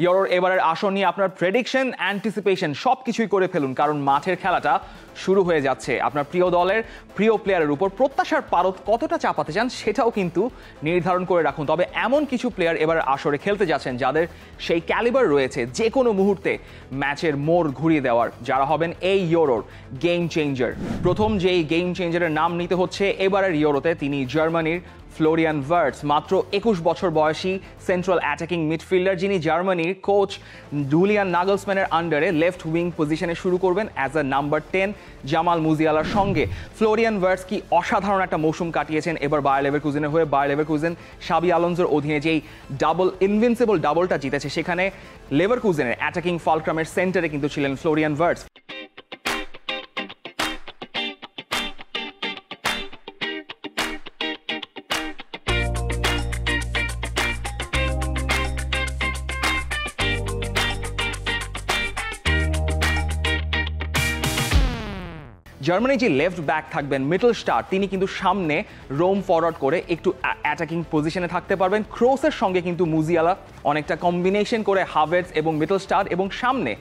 ইউরোর এবারের আসর নিয়ে আপনার প্রেডিকশন, অ্যান্টিসিপেশন সবকিছুই করে ফেলুন, কারণ মাঠের খেলাটা শুরু হয়ে যাচ্ছে। আপনার প্রিয় দলের প্রিয় প্লেয়ারের উপর প্রত্যাশার পারদ কতটা চাপাতে চান সেটাও কিন্তু নির্ধারণ করে রাখুন। তবে এমন কিছু প্লেয়ার এবার আসরে খেলতে যাচ্ছেন যাদের সেই ক্যালিবার রয়েছে যে কোনো মুহূর্তে ম্যাচের মোড় ঘুরিয়ে দেওয়ার, যারা হবেন এই ইউরোর গেম চেঞ্জার। প্রথম যেই গেম চেঞ্জারের নাম নিতে হচ্ছে এবারের ইউরোতে, তিনি জার্মানির ফ্লোরিয়ান ভার্টস। মাত্র 21 বছর বয়সী সেন্ট্রাল অ্যাটাকিং মিডফিল্ডার, যিনি জার্মানির কোচ জুলিয়ান নাগলসম্যানের আন্ডারে লেফট উইং পজিশনে শুরু করবেন অ্যাজ আ নাম্বার 10 জামাল মুজিয়ালার সঙ্গে। ফ্লোরিয়ান ভার্টস কি অসাধারণ একটা মৌসুম কাটিয়েছেন এবার বায়ার লেভারকুজেনের হয়ে। বায়ার লেভারকুজেন শাবি আলোনসোর অধীনে যেই ইনভিনসিবল ডাবলটা জিতেছে, সেখানে লেভারকুজেনের অ্যাটাকিং ফালক্রামের সেন্টারে কিন্তু ছিলেন ফ্লোরিয়ান ভার্টস। জার্মানির যে লেফট ব্যাক থাকবেন মিডল স্টার, তিনি কিন্তু সামনে রোম ফরওয়ার্ড করে একটু অ্যাটাকিং পজিশনে থাকতে পারবেন। ক্রোসের সঙ্গে কিন্তু মুজিয়ালা অনেকটা কম্বিনেশন করে হাভার্টস এবং মিডল স্টার, এবং সামনে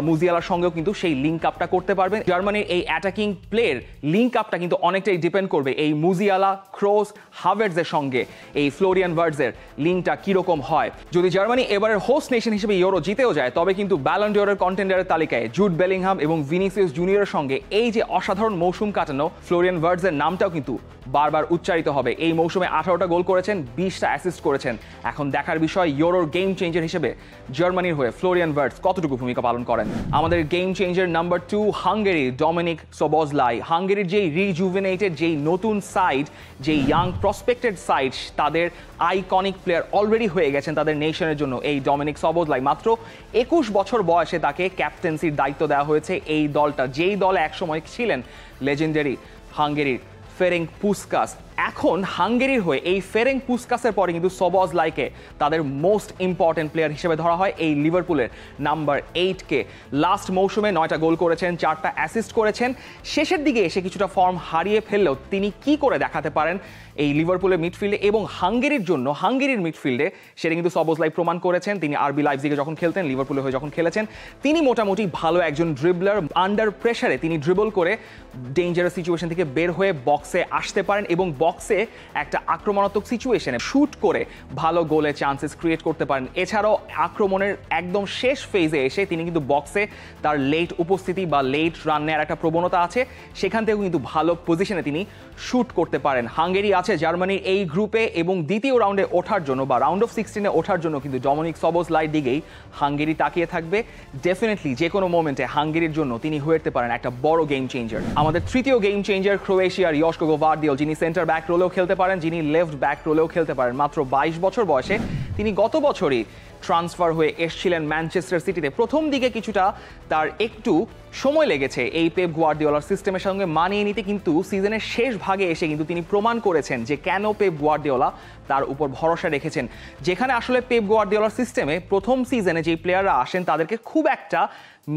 মুজিয়ালার সঙ্গেও কিন্তু সেই লিঙ্ক আপটা করতে পারবেন। জার্মানির এই অ্যাটাকিং প্লের লিঙ্ক আপটা কিন্তু অনেকটাই ডিপেন্ড করবে এই মুজিয়ালা, ক্রোস, হাভার্টসের সঙ্গে এই ফ্লোরিয়ান ভার্টসের লিঙ্কটা কীরকম হয়। যদি জার্মানি এবারের হোস্ট নেশন হিসেবে ইউরো জিতেও যায়, তবে কিন্তু ব্যালন ডিওরের কন্টেন্ডারের তালিকায় জুড বেলিংহাম এবং ভিনিসিয়াস জুনিয়রের সঙ্গে এই যে অসাধারণ মৌসুম কাটানো ফ্লোরিয়ান ভার্টসের নামটাও কিন্তু বারবার উচ্চারিত হবে। এই মৌসুমে 18টা গোল করেছেন, 20টা অ্যাসিস্ট করেছেন। এখন দেখার বিষয় ইউরোর গেম চেঞ্জার হিসেবে জার্মানির হয়ে ফ্লোরিয়ান ভার্টস কতটুকু ভূমিকা পালন করেন। আমাদের game changer number 2 Hungary Dominik Szoboszlai. হাঙ্গেরির যেই রিজুভিনেটেড, যেই নতুন সাইড, যেই ইয়াং প্রসপেক্টেড সাইড, তাদের আইকনিক প্লেয়ার অলরেডি হয়ে গেছেন তাদের নেশনের জন্য এই ডমিনিক সবোজলাই। মাত্র 21 বছর বয়সে তাকে ক্যাপ্টেন্সির দায়িত্ব দেওয়া হয়েছে এই দলটা, যেই দলে একসময় ছিলেন লেজেন্ডারি হাঙ্গেরির ফেরেঙ্ক পুসকাস। এখন হাঙ্গেরির হয়ে এই ফেরেঙ্ক পুসকাসের পরে কিন্তু সবোজলাইকে তাদের মোস্ট ইম্পর্টেন্ট প্লেয়ার হিসেবে ধরা হয় এই লিভারপুলের নাম্বার 8-কে। লাস্ট মৌসুমে 9টা গোল করেছেন, 4টা অ্যাসিস্ট করেছেন। শেষের দিকে এসে কিছুটা ফর্ম হারিয়ে ফেললেও তিনি কি করে দেখাতে পারেন এই লিভারপুলের মিডফিল্ডে এবং হাঙ্গেরির জন্য, হাঙ্গেরির মিডফিল্ডে, সেটা কিন্তু সবোজলাই প্রমাণ করেছেন। তিনি আরবি লাইপজিগে যখন খেলতেন, লিভারপুলের হয়ে যখন খেলেছেন, তিনি মোটামুটি ভালো একজন ড্রিবলার। আন্ডার প্রেশারে তিনি ড্রিবল করে ডেঞ্জারাস সিচুয়েশন থেকে বের হয়ে বক্সে আসতে পারেন এবং বক্সে একটা আক্রমণাত্মক সিচুয়েশনে শুট করে ভালো গোলের চান্সেস ক্রিয়েট করতে পারেন। এছাড়াও আক্রমণের একদম শেষ ফেজে এসে তিনি কিন্তু বক্সে তার লেট উপস্থিতি বা লেট রান নেওয়ার একটা প্রবণতা আছে, সেখান থেকেও কিন্তু ভালো পজিশনে তিনি শুট করতে পারেন। হাঙ্গেরি আছে জার্মানির এই গ্রুপে এবং দ্বিতীয় রাউন্ডে ওঠার জন্য বা রাউন্ড অফ 16-এ ওঠার জন্য কিন্তু ডমিনিক সবোজলাইয়ের দিকেই হাঙ্গেরি তাকিয়ে থাকবে। ডেফিনেটলি যে কোনো মোমেন্টে হাঙ্গেরির জন্য তিনি হয়ে উঠতে পারেন একটা বড় গেম চেঞ্জার। আমাদের তৃতীয় গেম চেঞ্জার ক্রোয়েশিয়ার ইয়শকো গ্বারদিওল, যিনি সেন্টার ব্যাক রোলেও খেলতে পারেন, যিনি লেফট ব্যাক রোলেও খেলতে পারেন। মাত্র 22 বছর বয়সে তিনি গত বছরই ট্রান্সফার হয়ে এসেছিলেন ম্যানচেস্টার সিটিতে। প্রথম দিকে কিছুটা তার একটু সময় লেগেছে এই পেপ গুয়ার্দিওলার সিস্টেমের সঙ্গে মানিয়ে নিতে, কিন্তু সিজনের শেষ ভাগে এসে কিন্তু তিনি প্রমাণ করেছেন যে কেন পেপ গুয়ার্দিওলা তার উপর ভরসা রেখেছেন। যেখানে আসলে পেপ গুয়ার্দিওলার সিস্টেমে প্রথম সিজনে যে প্লেয়াররা আসেন তাদেরকে খুব একটা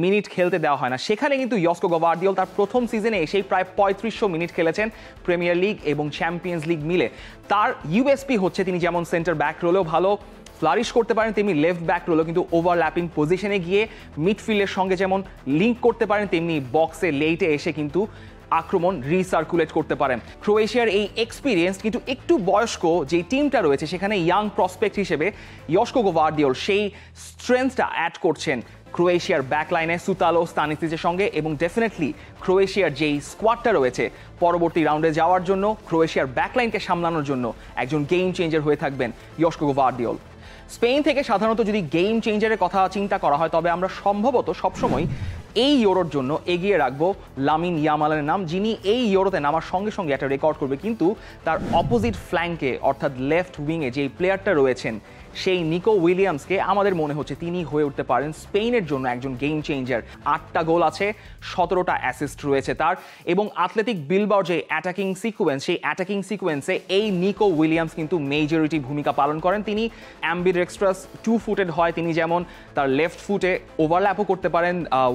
মিনিট খেলতে দেওয়া হয় না, সেখানে কিন্তু ইয়শকো গ্বারদিওল তার প্রথম সিজনে এসেই প্রায় 3500 মিনিট খেলেছেন প্রিমিয়ার লিগ এবং চ্যাম্পিয়ন্স লিগ মিলে। তার ইউএসপি হচ্ছে তিনি যেমন সেন্টার ব্যাক রোলেও ভালো ফ্লারিশ করতে পারেন, তেমনি লেফট ব্যাক রোলেও কিন্তু ওভারল্যাপিং পজিশনে গিয়ে মিডফিল্ডের সঙ্গে যেমন লিঙ্ক করতে পারেন, তেমনি বক্সে লেটে এসে কিন্তু আক্রমণ রিসার্কুলেট করতে পারেন। ক্রোয়েশিয়ার এই এক্সপিরিয়েন্স কিন্তু একটু বয়স্ক যে টিমটা রয়েছে সেখানে ইয়াং প্রসপেক্ট হিসেবে ইয়শকো গ্বারদিওল সেই স্ট্রেংথটা অ্যাড করছেন ক্রোয়েশিয়ার ব্যাকলাইনে সুতালো, স্তানিসিচের সঙ্গে, এবং ডেফিনেটলি ক্রোয়েশিয়ার যেই স্কোয়াডটা রয়েছে পরবর্তী রাউন্ডে যাওয়ার জন্য, ক্রোয়েশিয়ার ব্যাকলাইনকে সামলানোর জন্য একজন গেম চেঞ্জার হয়ে থাকবেন ইয়শকো গ্বারদিওল। স্পেন থেকে সাধারণত যদি গেম চেঞ্জারের কথা চিন্তা করা হয়, তবে আমরা সম্ভবত সবসময় এই ইউরোর জন্য এগিয়ে রাখবো লামিন ইয়ামালের নাম, যিনি এই ইউরোতে নামার সঙ্গে সঙ্গে একটা রেকর্ড করবে। কিন্তু তার অপোজিট ফ্ল্যাঙ্কে অর্থাৎ লেফট উইংয়ে যেই প্লেয়ারটা রয়েছেন সেই নিকো উইলিয়ামসকে আমাদের মনে হচ্ছে তিনি হয়ে উঠতে পারেন স্পেনের জন্য একজন গেম চেঞ্জার। 8টা গোল আছে, 17টা অ্যাসিস্ট রয়েছে তার, এবং অ্যাথলেটিক বিলবাওর যে অ্যাটাকিং সিকোয়েন্স, সেই অ্যাটাকিং সিকোয়েন্সে এই নিকো উইলিয়ামস কিন্তু মেজরিটি ভূমিকা পালন করেন। তিনি অ্যাম্বিডেক্সট্রাস 2 ফুটেড হয়, তিনি যেমন তার লেফট ফুটে ওভারল্যাপও করতে পারেন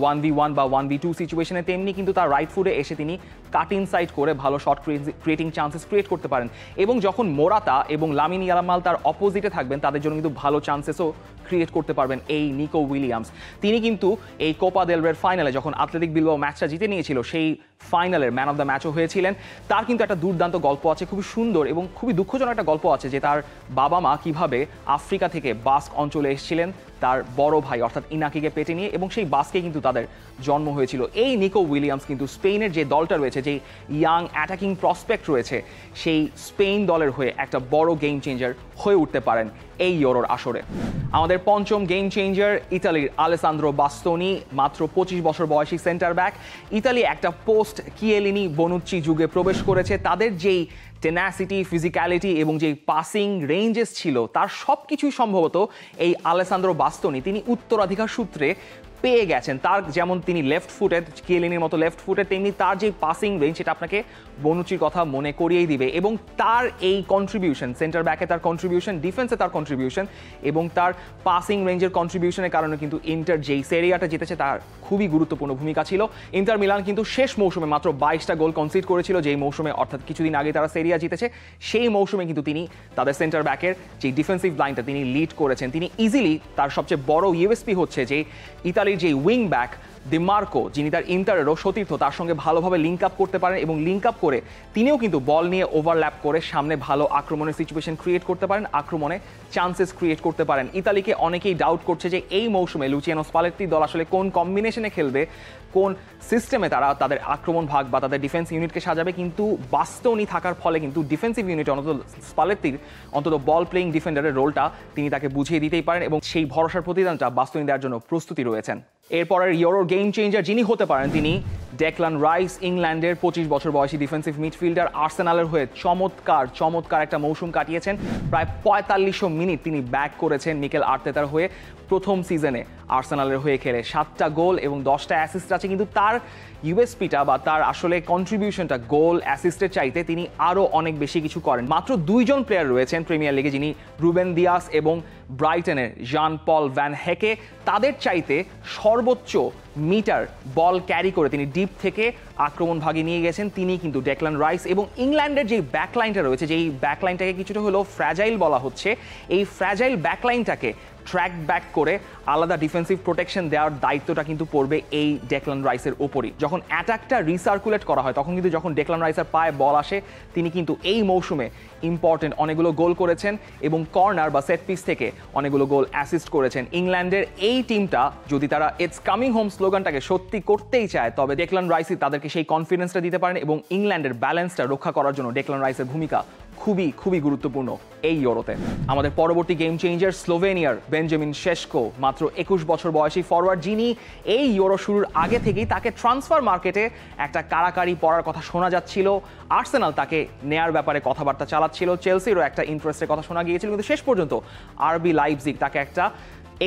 1v1 বা 1v2 সিচুয়েশনে, তেমনি কিন্তু তার রাইট ফুটে এসে তিনি কাট ইনসাইড করে ভালো শট ক্রিয়েটিং চান্সেস ক্রিয়েট করতে পারেন। এবং যখন মোরাতা এবং লামিন ইয়ামাল তার অপোজিটে থাকবেন, তাদের জন্য কিন্তু ভালো চান্সেসও ক্রিয়েট করতে পারবেন এই নিকো উইলিয়ামস। তিনি কিন্তু এই কোপা দেল রের ফাইনালে যখন অ্যাথলেটিক বিলবাও ম্যাচটা জিতে নিয়েছিল সেই ফাইনালের ম্যান অফ দ্য ম্যাচও হয়েছিলেন। তার কিন্তু একটা দুর্দান্ত গল্প আছে, খুবই সুন্দর এবং খুবই দুঃখজনক একটা গল্প আছে যে তার বাবা মা কিভাবে আফ্রিকা থেকে বাস্ক অঞ্চলে এসেছিলেন তার বড় ভাই অর্থাৎ ইনাকিকে পেটে নিয়ে, এবং সেই বাস্কে কিন্তু তাদের জন্ম হয়েছিল। এই নিকো উইলিয়ামস কিন্তু স্পেনের যে দলটা রয়েছে, যে ইয়াং অ্যাটাকিং প্রসপেক্ট রয়েছে, সেই স্পেন দলের হয়ে একটা বড় গেম চেঞ্জার হয়ে উঠতে পারেন এই ইউরোর আসরে। আমাদের পঞ্চম গেম চেঞ্জার ইতালির আলেসান্দ্রো বাস্তোনি, মাত্র 25 বছর বয়সী সেন্টার ব্যাক। ইতালি একটা পোস্ট কিয়েলিনি বনুচ্চি যুগে প্রবেশ করেছে। তাদের যেই টেনাসিটি, ফিজিক্যালিটি এবং যেই পাসিং রেঞ্জেস ছিল তার সব কিছুই সম্ভবত এই আলেসান্দ্রো বাস্তোনি তিনি উত্তরাধিকার সূত্রে পেয়ে গেছেন। তার যেমন তিনি লেফট ফুটেড, কিয়েলিনির মতো লেফট ফুটেড, তেমনি তার যে পাসিং রেঞ্জ সেটা আপনাকে বনুচির কথা মনে করিয়েই দিবে। এবং তার এই কন্ট্রিবিউশন, সেন্টার ব্যাকে তার কন্ট্রিবিউশন, ডিফেন্সে তার কন্ট্রিবিউশন এবং তার পাসিং রেঞ্জের কন্ট্রিবিউশনের কারণে কিন্তু ইন্টার যেই সেরিয়াটা জিতেছে তার খুবই গুরুত্বপূর্ণ ভূমিকা ছিল। ইন্টার মিলান কিন্তু শেষ মৌসুমে মাত্র 22টা গোল কনসিড করেছিল, যেই মৌসুমে অর্থাৎ কিছুদিন আগে তারা সেরিয়া জিতেছে। সেই মৌসুমে কিন্তু তিনি তাদের সেন্টার ব্যাকের যে ডিফেন্সিভ লাইনটা তিনি লিড করেছেন। তিনি ইজিলি, তার সবচেয়ে বড় ইউএসপি হচ্ছে যে ইতালির যে উইং ব্যাক দিমার্কো, যিনি তার ইন্টারেরও সতীর্থ, তার সঙ্গে ভালোভাবে লিঙ্ক আপ করতে পারেন এবং লিঙ্ক আপ করে তিনিও কিন্তু বল নিয়ে ওভারল্যাপ করে সামনে ভালো আক্রমণের সিচুয়েশন ক্রিয়েট করতে পারেন, আক্রমণে চান্সেস ক্রিয়েট করতে পারেন। ইতালিকে অনেকেই ডাউট করছে যে এই মৌসুমে লুচিয়ানো স্পালেত্তির দল আসলে কোন কম্বিনেশনে খেলবে, কোন সিস্টেমে তারা তাদের আক্রমণ ভাগ বা তাদের ডিফেন্স ইউনিটকে সাজাবে। কিন্তু বাস্তোনি থাকার ফলে কিন্তু ডিফেন্সিভ ইউনিটে অন্তত স্পালেত্তির অন্তত বল প্লেয়িং ডিফেন্ডারের রোলটা তিনি তাকে বুঝিয়ে দিতেই পারেন এবং সেই ভরসার প্রতিদানটা বাস্তোনি দেওয়ার জন্য প্রস্তুতি রয়েছেন। এরপরের ইউরোর গেম চেঞ্জার যিনি হতে পারেন তিনি ডেকলান রাইস, ইংল্যান্ডের 25 বছর বয়সী ডিফেন্সিভ মিডফিল্ডার। আর্সেনালের হয়ে চমৎকার একটা মৌসুম কাটিয়েছেন। প্রায় 4500 মিনিট তিনি ব্যাক করেছেন মিকেল আর্তেতার হয়ে। প্রথম সিজনে আর্সেনালের হয়ে খেলে 7টা গোল এবং 10টা অ্যাসিস্ট আছে, কিন্তু তার ইউএসপিটা বা তার আসলে কন্ট্রিবিউশনটা গোল অ্যাসিস্টের চাইতে তিনি আরও অনেক বেশি কিছু করেন। মাত্র 2জন প্লেয়ার রয়েছেন প্রিমিয়ার লিগে যিনি রুবেন দিয়াস এবং ব্রাইটনের জান পল ভ্যান হেকে তাদের চাইতে সর্বোচ্চ মিটার বল ক্যারি করে তিনি ডিপ থেকে আক্রমণ ভাগে নিয়ে গেছেন, তিনি কিন্তু ডেকলান রাইস। এবং ইংল্যান্ডের যে ব্যাকলাইনটা রয়েছে, যেই ব্যাকলাইনটাকে কিছুটা হলেও ফ্র্যাজাইল বলা হচ্ছে, এই ফ্র্যাজাইল ব্যাকলাইনটাকে ট্র্যাক ব্যাক করে আলাদা ডিফেন্সিভ প্রোটেকশন দেওয়ার দায়িত্বটা কিন্তু পড়বে এই ডেকলান রাইসের ওপরই। যখন অ্যাটাকটা রিসার্কুলেট করা হয় তখন কিন্তু যখন ডেকলান রাইসের পায়ে বল আসে তিনি কিন্তু এই মৌসুমে ইম্পর্টেন্ট অনেকগুলো গোল করেছেন এবং কর্নার বা সেট পিস থেকে অনেকগুলো গোল অ্যাসিস্ট করেছেন। ইংল্যান্ডের এই টিমটা যদি তারা ইটস কামিং হোম স্লোগানটাকে সত্যি করতেই চায় তবে ডেকলান রাইসই তাদেরকে সেই কনফিডেন্সটা দিতে পারেন এবং ইংল্যান্ডের ব্যালেন্সটা রক্ষা করার জন্য ডেকলান রাইসের ভূমিকা খুবই গুরুত্বপূর্ণ এই ইউরোতে। আমাদের পরবর্তী গেম চেঞ্জার স্লোভেনিয়ার বেঞ্জামিন শেশকো, মাত্র 21 বছর বয়সী ফরওয়ার্ড, যিনি এই ইউরো শুরুর আগে থেকেই তাকে ট্রান্সফার মার্কেটে একটা কারাকারি পড়ার কথা শোনা যাচ্ছিল। আর্সেনাল তাকে নেয়ার ব্যাপারে কথাবার্তা চালাচ্ছিল, চেলসিরও একটা ইন্টারেস্টের কথা শোনা গিয়েছিল, কিন্তু শেষ পর্যন্ত আরবি লাইপজিগ তাকে একটা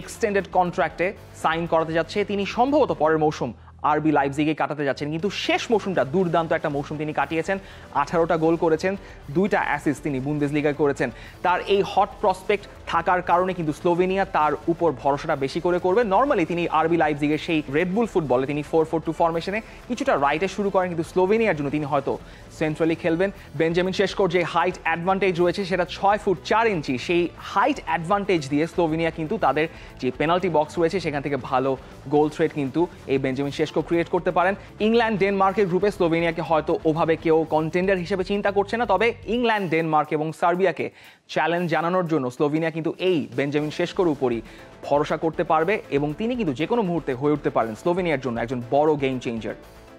এক্সটেন্ডেড কন্ট্রাক্টে সাইন করাতে যাচ্ছে। তিনি সম্ভবত পরের মৌসুম আরবি লাইপজিগে কাটাতে যাচ্ছেন, কিন্তু শেষ মৌসুমটা দুর্দান্ত একটা মৌসুম তিনি কাটিয়েছেন। 18টা গোল করেছেন, 2টা অ্যাসিস্ট তিনি বুন্দেসলিগায় করেছেন। তার এই হট প্রসপেক্ট থাকার কারণে কিন্তু স্লোভেনিয়া তার উপর ভরসাটা বেশি করে করবে। নর্মালি তিনি আরবি লাইপজিগের সেই রেডবুল ফুটবলে তিনি 4-4-2 ফরমেশনে কিছুটা রাইটে শুরু করেন, কিন্তু স্লোভেনিয়ার জন্য তিনি হয়তো সেন্ট্রালি খেলবেন। বেঞ্জামিন শেশকোর যে হাইট অ্যাডভান্টেজ রয়েছে সেটা 6 ফুট 4 ইঞ্চি, সেই হাইট অ্যাডভান্টেজ দিয়ে স্লোভেনিয়া কিন্তু তাদের যে পেনাল্টি বক্স রয়েছে সেখান থেকে ভালো গোল থ্রেট কিন্তু এই বেঞ্জামিন শেশকো ক্রিয়েট করতে পারেন। ইংল্যান্ড ডেনমার্কের গ্রুপে স্লোভেনিয়াকে হয়তো ওভাবে কেউ কন্টেন্ডার হিসেবে চিন্তা করছে না, তবে ইংল্যান্ড, ডেনমার্ক এবং সার্বিয়াকে চ্যালেঞ্জ জানানোর জন্য স্লোভেনিয়া কিন্তু এই বেঞ্জামিন শেশকোর উপরই ভরসা করতে পারবে এবং তিনি কিন্তু যে কোনো মুহূর্তে হয়ে উঠতে পারেন স্লোভেনিয়ার জন্য একজন বড় গেম চেঞ্জার।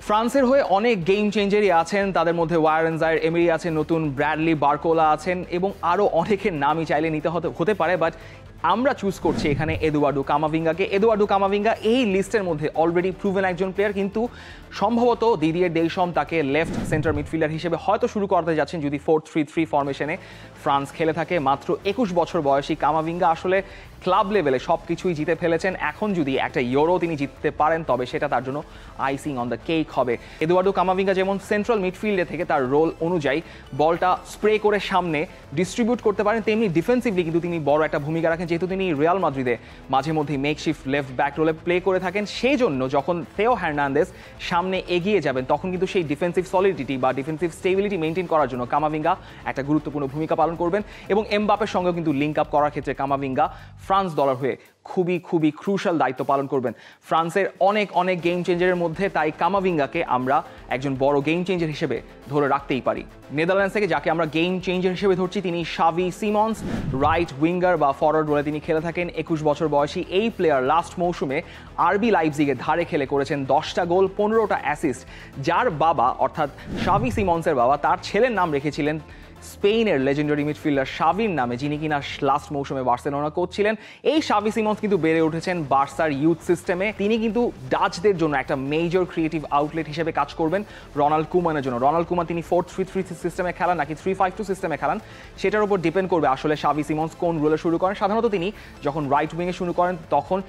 ফ্রান্সের হয়ে অনেক গেম চেঞ্জারই আছেন, তাদের মধ্যে ওয়ারেন জায়ের এমেরি আছেন, নতুন ব্র্যাডলি বারকোলা আছেন এবং আরও অনেকের নামই চাইলে নিতে হতে পারে, বাট আমরা চুজ করছি এখানে এদুয়ার্ডো কামাভিঙ্গাকে। এদুয়ার্ডো কামাভিঙ্গা এই লিস্টের মধ্যে অলরেডি প্রুভেন একজন প্লেয়ার, কিন্তু সম্ভবত দিদিয়ের দেশম তাকে লেফট সেন্টার মিডফিল্ডার হিসেবে হয়তো শুরু করতে যাচ্ছেন যদি 4-3-3 ফরমেশনে ফ্রান্স খেলে থাকে। মাত্র 21 বছর বয়সী কামাভিঙ্গা আসলে ক্লাব লেভেলে সব কিছুই জিতে ফেলেছেন। এখন যদি একটা ইউরো তিনি জিততে পারেন তবে সেটা তার জন্য আইসিং অন দ্য কেক হবে। এদুয়ার্দো কামাভিঙ্গা যেমন সেন্ট্রাল মিডফিল্ডে থেকে তার রোল অনুযায়ী বলটা স্প্রে করে সামনে ডিস্ট্রিবিউট করতে পারেন, তেমনি ডিফেন্সিভলি কিন্তু তিনি বড় একটা ভূমিকা রাখেন, যেহেতু তিনি রিয়াল মাদ্রিদে মাঝে মধ্যে মেকশিফট লেফট ব্যাক রোলে প্লে করে থাকেন। সেই জন্য যখন থেও হার্নান্দেজ সামনে এগিয়ে যাবেন তখন কিন্তু সেই ডিফেন্সিভ সলিডিটি বা ডিফেন্সিভ স্টেবিলিটি মেনটেন করার জন্য কামাভিঙ্গা একটা গুরুত্বপূর্ণ ভূমিকা পালন করবেন। এবং এমবাপের সঙ্গেও কিন্তু লিঙ্ক আপ করার ক্ষেত্রে কামাভিঙ্গা ফ্রান্স দলের হয়ে খুবই ক্রুশাল দায়িত্ব পালন করবেন। ফ্রান্সের অনেক গেম চেঞ্জারের মধ্যে তাই কামাভিঙ্গাকে আমরা একজন বড় গেম চেঞ্জার হিসেবে ধরে রাখতেই পারি। নেদারল্যান্ডস থেকে যাকে আমরা গেম চেঞ্জার হিসেবে ধরছি তিনি শাভি সিমন্স, রাইট উইঙ্গার বা ফরওয়ার্ড রোলে তিনি খেলে থাকেন। 21 বছর বয়সী এই প্লেয়ার লাস্ট মৌসুমে আরবি লাইপজিগের ধারে খেলে করেছেন 10টা গোল 15টা অ্যাসিস্ট। যার বাবা অর্থাৎ শাভি সিমন্সের বাবা তার ছেলের নাম রেখেছিলেন স্পেনের লেজেন্ডারি মিডফিল্ডার শাভির নামে, যিনি কিনা লাস্ট মৌসুমে বার্সেলোনা কোচ ছিলেন। এই শাভি সিমন্স কিন্তু বেড়ে উঠেছেন বার্সার ইউথ সিস্টেমে। তিনি কিন্তু ডাচদের জন্য একটা মেজর ক্রিয়েটিভ আউটলেট হিসেবে কাজ করবেন রোনাল্ড কুমানের জন্য। রোনাল্ড কুমান তিনি 4-3-3 সিস্টেমে খেলান নাকি 3-5-2 সিস্টেমে খেলান সেটার উপর ডিপেন্ড করবে আসলে শাভি সিমন্স কোন রোলে শুরু করেন। সাধারণত তিনি যখন রাইট উইংয়ে শুরু করেন তখন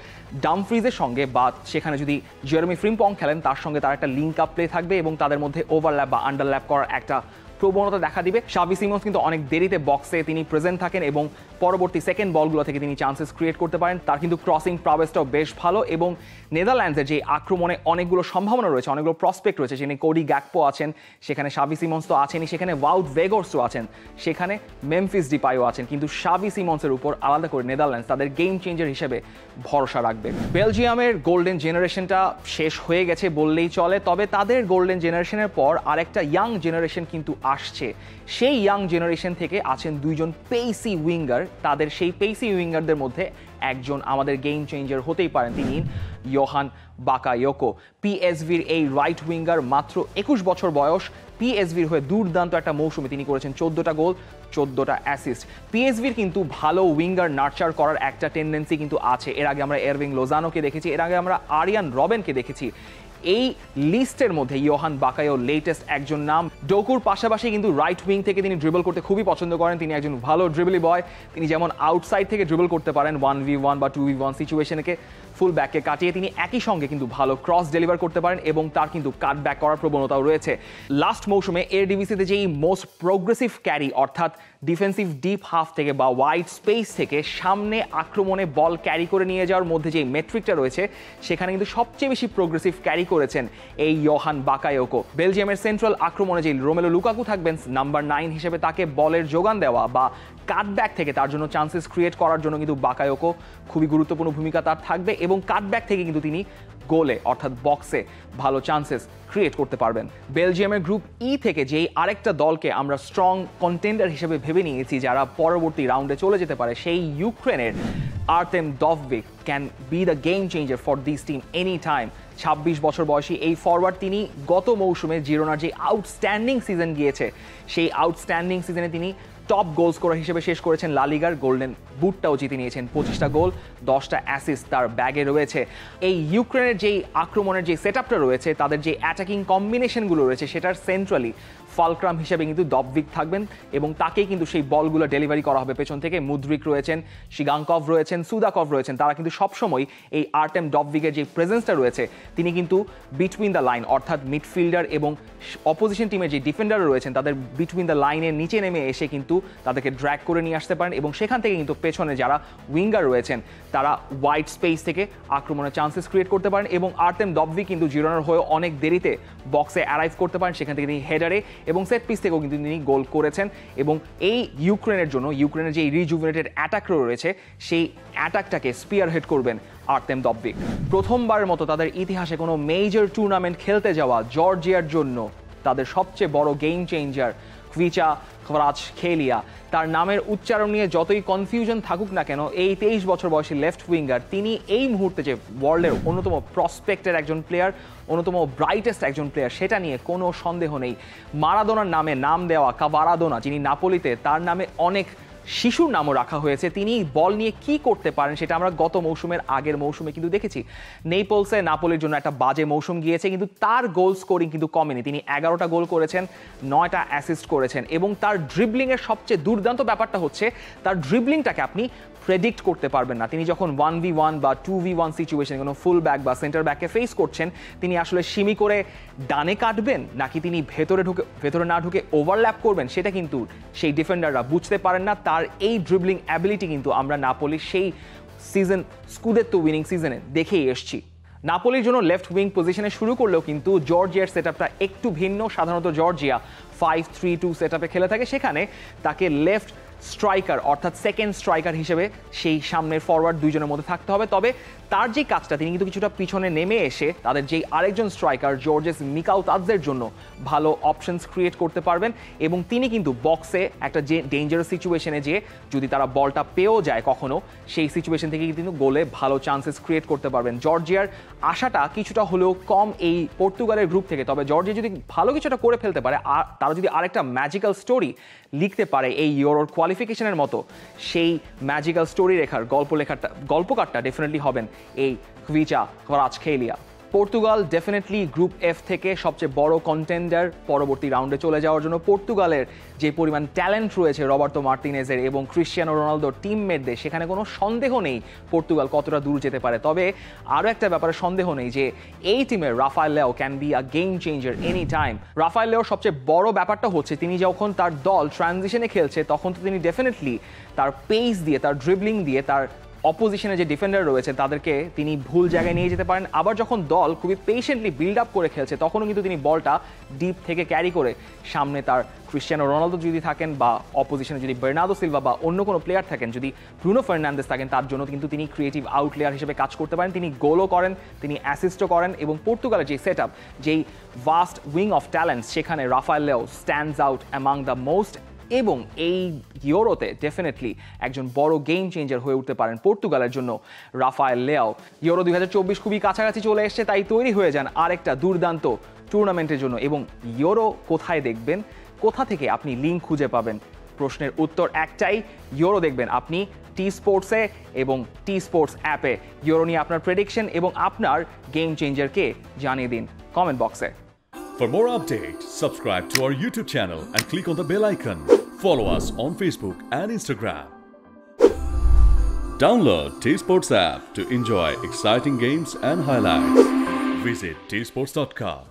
ডামফ্রিজের সঙ্গে বা সেখানে যদি জেরেমি ফ্রিম্পং খেলেন তার সঙ্গে তার একটা লিঙ্ক আপ প্লে থাকবে এবং তাদের মধ্যে ওভারল্যাপ বা আন্ডারল্যাপ করার একটা প্রবণতা দেখা দিবে। শাভি সিমন্স কিন্তু অনেক দেরিতে বক্সে তিনি প্রেজেন্ট থাকেন এবং পরবর্তী সেকেন্ড বলগুলো থেকে তিনি চান্সেস ক্রিয়েট করতে পারেন। তার কিন্তু ক্রসিং প্রবেশটাও বেশ ভালো এবং নেদারল্যান্ডসের যে আক্রমণে অনেকগুলো সম্ভাবনা রয়েছে, অনেকগুলো প্রসপেক্ট রয়েছে, সেখানে কোডি গ্যাকপো আছেন, সেখানে শাভি সিমন্স তো আছেনই, সেখানে ওয়াউড ভেগোর্সও আছেন, সেখানে মেমফিস ডিপাইও আছেন। কিন্তু শাভি সিমন্সের উপর আলাদা করে নেদারল্যান্ডস তাদের গেম চেঞ্জার হিসেবে ভরসা রাখবে। বেলজিয়ামের গোল্ডেন জেনারেশনটা শেষ হয়ে গেছে বললেই চলে, তবে তাদের গোল্ডেন জেনারেশনের পর আরেকটা ইয়াং জেনারেশন কিন্তু আসছে। সেই ইয়াং জেনারেশন থেকে আছেন দুইজন পেসি উইঙ্গার। তাদের সেই পেসি উইঙ্গারদের মধ্যে একজন আমাদের গেম চেঞ্জার হতেই পারেন, তিনি ইয়োহান বাকায়োকো। পিএসভির এই রাইট উইঙ্গার মাত্র 21 বছর বয়স। পিএসভির হয়ে দুর্দান্ত একটা মৌসুমে তিনি করেছেন 14টা গোল 14টা অ্যাসিস্ট। পিএসভির কিন্তু ভালো উইঙ্গার নার্চার করার একটা টেন্ডেন্সি কিন্তু আছে। এর আগে আমরা এরভিং লোজানোকে দেখেছি, এর আগে আমরা আরিয়ান রবেনকে দেখেছি। এই লিস্টের মধ্যে ইয়োহান বাকায়ো লেটেস্ট একজন নাম। ডোকুর পাশাপাশি কিন্তু রাইট উইং থেকে তিনি ড্রিবল করতে খুবই পছন্দ করেন। তিনি একজন ভালো ড্রিবলি বয়। তিনি যেমন আউটসাইড থেকে ড্রিবল করতে পারেন 1v1 বা 2v1 সিচুয়েশনকে ফুল ব্যাককে কাটিয়ে তিনি একই সঙ্গে কিন্তু ভালো ক্রস ডেলিভার করতে পারেন এবং তার কিন্তু কাট ব্যাক করার প্রবণতাও রয়েছে। লাস্ট মৌসুমে এরডিভিসিতে যেই মোস্ট প্রোগ্রেসিভ ক্যারি অর্থাৎ ডিফেন্সিভ ডিপ হাফ থেকে বা ওয়াইড স্পেস থেকে সামনে আক্রমণে বল ক্যারি করে নিয়ে যাওয়ার মধ্যে যে মেট্রিকটা রয়েছে সেখানে কিন্তু সবচেয়ে বেশি প্রোগ্রেসিভ ক্যারি করেছেন এই ইয়োহান বাকায়োকো। বেলজিয়ামের সেন্ট্রাল আক্রমণে যে রোমেলো লুকাকু থাকবেন নাম্বার 9 হিসেবে, তাকে বলের যোগান দেওয়া বা কাটব্যাক থেকে তার জন্য চান্সেস ক্রিয়েট করার জন্য কিন্তু বাকায়োকো খুবই গুরুত্বপূর্ণ ভূমিকা তার থাকবে এবং কাটব্যাক থেকে কিন্তু তিনি গোলে অর্থাৎ বক্সে ভালো চান্সেস ক্রিয়েট করতে পারবেন। বেলজিয়ামের গ্রুপ ই থেকে যেই আরেকটা দলকে আমরা স্ট্রং কন্টেন্ডার হিসেবে ভেবে নিয়েছি যারা পরবর্তী রাউন্ডে চলে যেতে পারে, সেই ইউক্রেনের Artem Dovbyk can be the game changer for this team any time. 26 বছর বয়সী এই ফরওয়ার্ড তিনি গত মৌসুমে জিরোনার যে আউটস্ট্যান্ডিং সিজন গিয়েছে সেই আউটস্ট্যান্ডিং সিজনে তিনি টপ গোল স্কোরার হিসেবে শেষ করেছেন। লা লিগার গোল্ডেন বুটটাও জিতে নিয়েছেন। 25টা গোল 10টা অ্যাসিস্ট তার ব্যাগে রয়েছে। এই ইউক্রেনের যেই আক্রমণের যে সেটআপটা রয়েছে, তাদের যে অ্যাটাকিং কম্বিনেশনগুলো রয়েছে সেটার সেন্ট্রালি ফালক্রাম হিসেবে কিন্তু ডভভিক থাকবেন এবং তাকেই কিন্তু সেই বলগুলো ডেলিভারি করা হবে পেছন থেকে। মুদ্রিক রয়েছেন, শিগাঙ্কভ রয়েছেন, সুদাকভ রয়েছেন, তারা কিন্তু সবসময় এই আর্টেম ডভভিকের যে প্রেজেন্সটা রয়েছে তিনি কিন্তু বিটুইন দ্য লাইন অর্থাৎ মিডফিল্ডার এবং অপোজিশন টিমের যে ডিফেন্ডার রয়েছেন তাদের বিটুইন দ্য লাইনের নিচে নেমে এসে কিন্তু তাদেরকে ড্র্যাগ করে নিয়ে আসতে পারেন এবং সেখান থেকে কিন্তু পেছনে যারা উইঙ্গার রয়েছেন তারা ওয়াইড স্পেস থেকে আক্রমণের চান্সেস ক্রিয়েট করতে পারেন এবং আর্টেম ডভভিক কিন্তু জিরোনার হয়ে অনেক দেরিতে বক্সে অ্যারাইভ করতে পারেন। সেখান থেকে তিনি হেডারে এবং সেট পিস থেকেও কিন্তু তিনি গোল করেছেন এবং এই ইউক্রেনের জন্য ইউক্রেনের যে রিজুভিনেটেড অ্যাটাক রয়েছে সেই অ্যাটাকটাকে স্পিয়ার হেড করবেন আর্তেম ডভভিক। প্রথমবারের মতো তাদের ইতিহাসে কোনো মেজর টুর্নামেন্ট খেলতে যাওয়া জর্জিয়ার জন্য তাদের সবচেয়ে বড় গেম চেঞ্জার ভিচা ক্ভারাটসখেলিয়া, তার নামের উচ্চারণ নিয়ে যতই কনফিউশন থাকুক না কেন, এই 23 বছর বয়সী লেফট উইঙ্গার তিনি এই মুহূর্তে যে ওয়ার্ল্ডের অন্যতম প্রসপেক্টের একজন প্লেয়ার, অন্যতম ব্রাইটেস্ট একজন প্লেয়ার, সেটা নিয়ে কোনো সন্দেহ নেই। মারাদোনার নামে নাম দেওয়া কাভারাদোনা, যিনি নাপোলিতে, তার নামে অনেক শিশুর নামও রাখা হয়েছে। তিনি বল নিয়ে কি করতে পারেন সেটা আমরা গত মৌসুমের আগের মৌসুমে কিন্তু দেখেছি। নেপলসে নাপোলির জন্য একটা বাজে মৌসুম গিয়েছে কিন্তু তার গোল স্কোরিং কিন্তু কমেনি। তিনি 11টা গোল করেছেন, 9টা অ্যাসিস্ট করেছেন এবং তার ড্রিবলিংয়ের সবচেয়ে দুর্দান্ত ব্যাপারটা হচ্ছে তার ড্রিবলিংটাকে আপনি প্রেডিক্ট করতে পারবেন না। তিনি যখন 1v1 বা 2v1 সিচুয়েশন কোনো ফুল ব্যাক বা সেন্টার ব্যাককে ফেস করছেন, তিনি আসলে সিমি করে ডানে কাটবেন নাকি তিনি ভেতরে না ঢুকে ওভারল্যাপ করবেন, সেটা কিন্তু সেই ডিফেন্ডাররা বুঝতে পারেন না। তার এই ড্রিবলিং অ্যাবিলিটি কিন্তু আমরা নাপোলির সেই সিজন স্কুদেতো উইনিং সিজনে দেখেই এসেছি। নাপোলির জন্য লেফট উইং পজিশনে শুরু করলেও কিন্তু জর্জিয়ার সেটআপটা একটু ভিন্ন। সাধারণত জর্জিয়া 5-3-2 সেটআপে খেলে থাকে, সেখানে তাকে লেফট স্ট্রাইকার অর্থাৎ সেকেন্ড স্ট্রাইকার হিসেবে সেই সামনের ফরওয়ার্ড দুইজনের মধ্যে থাকতে হবে। তবে তার যে কাজটা, তিনি কিন্তু কিছুটা পিছনে নেমে এসে তাদের যেই আরেকজন স্ট্রাইকার জর্জেস মিকাউতাজদের জন্য ভালো অপশনস ক্রিয়েট করতে পারবেন এবং তিনি কিন্তু বক্সে একটা যে ডেঞ্জারাস সিচুয়েশনে যে যদি তারা বলটা পেয়েও যায় কখনো, সেই সিচুয়েশন থেকে কিন্তু গোলে ভালো চান্সেস ক্রিয়েট করতে পারবেন। জর্জিয়ার আশাটা কিছুটা হলেও কম এই পর্তুগালের গ্রুপ থেকে, তবে জর্জিয়া যদি ভালো কিছুটা করে ফেলতে পারে, আর তারা যদি আরেকটা ম্যাজিক্যাল স্টোরি লিখতে পারে এই ইউরোর কোয়ালিফিকেশনের মতো, সেই ম্যাজিক্যাল স্টোরি লেখার গল্পকারটা ডেফিনেটলি হবেন এই কুইচা কভারাৎসখেলিয়া। পর্তুগাল ডেফিনেটলি গ্রুপ এফ থেকে সবচেয়ে বড় কন্টেন্ডার পরবর্তী রাউন্ডে চলে যাওয়ার জন্য। পর্তুগালের যে পরিমাণ ট্যালেন্ট রয়েছে রবার্তো মার্টিনেজের এবং ক্রিশ্চিয়ানো রোনালদোর টিমমেটদের, সেখানে কোনো সন্দেহ নেই পর্তুগাল কতটা দূর যেতে পারে। তবে আরও একটা ব্যাপারে সন্দেহ নেই যে এই টিমের Rafael Leao can be a game changer any time. Rafael লিয়াওর সবচেয়ে বড় ব্যাপারটা হচ্ছে তিনি যখন তার দল ট্রানজিশনে খেলছে তখন তো তিনি ডেফিনেটলি তার পেস দিয়ে, তার ড্রিবলিং দিয়ে তার অপোজিশনে যে ডিফেন্ডার রয়েছে তাদেরকে তিনি ভুল জায়গায় নিয়ে যেতে পারেন। আবার যখন দল খুবই পেশেন্টলি বিল্ড আপ করে খেলছে তখনও কিন্তু তিনি বলটা ডিপ থেকে ক্যারি করে সামনে তার ক্রিশ্চিয়ানো রোনালদো যদি থাকেন বা অপোজিশনে যদি বার্নার্দো সিলভা বা অন্য কোনো প্লেয়ার থাকেন, যদি ব্রুনো ফার্নান্দেজ থাকেন, তার জন্য কিন্তু তিনি ক্রিয়েটিভ আউটলেয়ার হিসেবে কাজ করতে পারেন। তিনি গোলও করেন, তিনি অ্যাসিস্টও করেন এবং পর্তুগালের যে সেট আপ, যেই ভাস্ট উইং অফ ট্যালেন্টস, সেখানে Rafael Leao stands out among the most এবং এই ইউরোতে ডেফিনেটলি একজন বড় গেম চেঞ্জার হয়ে উঠতে পারেন পর্তুগালের জন্য রাফায়েল লিয়াও। ইউরো 2024 খুবই কাছাকাছি চলে এসছে, তাই তৈরি হয়ে যান আরেকটা দুর্দান্ত টুর্নামেন্টের জন্য। এবং ইউরো কোথায় দেখবেন, কোথা থেকে আপনি লিঙ্ক খুঁজে পাবেন, প্রশ্নের উত্তর একটাই, ইউরো দেখবেন আপনি টি স্পোর্টসে এবং টি স্পোর্টস অ্যাপে। ইউরো নিয়ে আপনার প্রেডিকশন এবং আপনার গেম চেঞ্জারকে জানিয়ে দিন কমেন্ট বক্সে। For more updates, subscribe to our YouTube channel and click on the bell icon. Follow us on Facebook and Instagram. Download T-Sports app to enjoy exciting games and highlights. Visit tsports.com.